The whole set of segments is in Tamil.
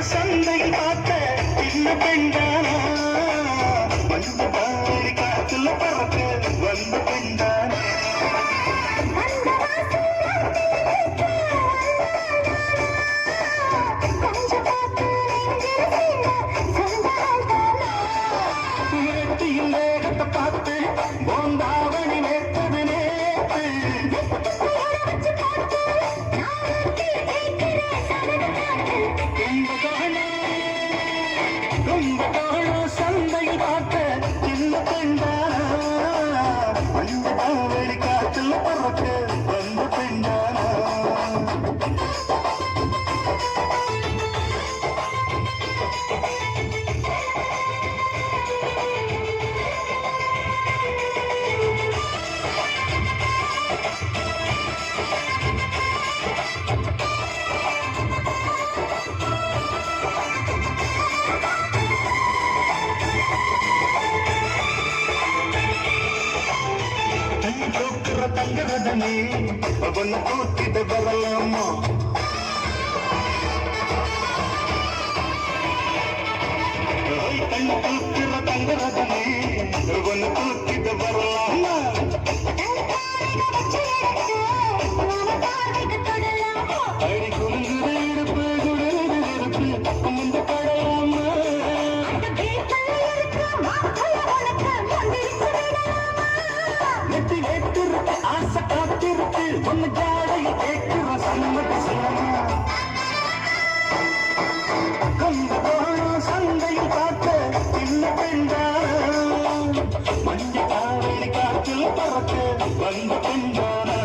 சந்தையில் பார்த்த சின்ன பெண்டானா வந்து பாரி காத்துல பறக்க வந்த பெண்டானா வேட்டியில் வேகத்தை பார்த்து போந்தாவணி நேர்த்தது நேற்று கும்பகோணம் சந்தையில் பார்த்த சின்ன பெண்டானா வந்த பாவடி காத்துல பறக்க வந்த பெண்டானா தங்கரதனே அவன் கூட்டிட வரலாமா கண்ணு கூட்டுற தங்கரதனே அவன் கூட்டிட வரலாமா அடி குங்குற இடுப்பு குடுறது நெருப்பு முந்த படலாமா நெத்தி நேற்றிருக்கு ஆசை காத்திருக்கு ஒன்னு ஜாடையில் கேட்கிற சம்மதி சொல்லமா கும்பகோணம் சந்தையில் பார்த்த சின்ன பெண்டானா மஞ்ச காவேரி காற்றில் பறக்க வந்த பெண்டானா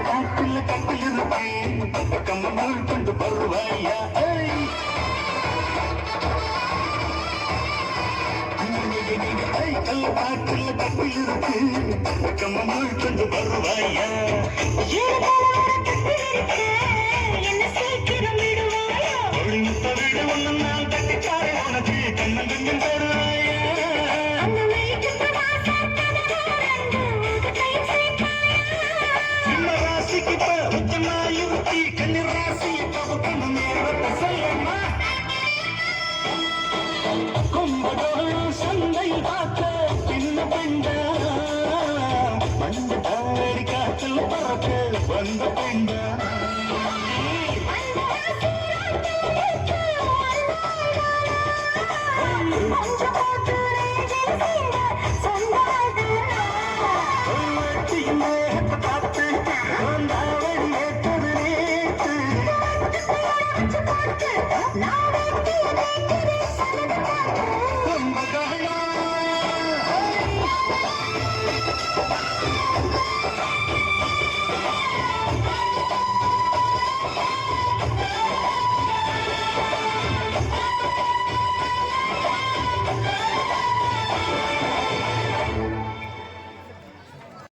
காட்டில் கட்டில் இருக்கு கம்மல் கொண்டு வருவாயா கல்ல காட்டில் கட்டில் இருக்கு கம்மல் கொண்டு வருவாயா விடு ஒன்னு நான் கட்டித்தாரே உனக்கு கண்ணன் தருவாயா கும்பகோணம் சந்தையில் பார்த்த சின்ன பெண்டானா மஞ்ச காவேரி காற்றில் பறக்க வந்த பெண்டானா பார்த்து வந்தாவடி ஏற்றது நேற்று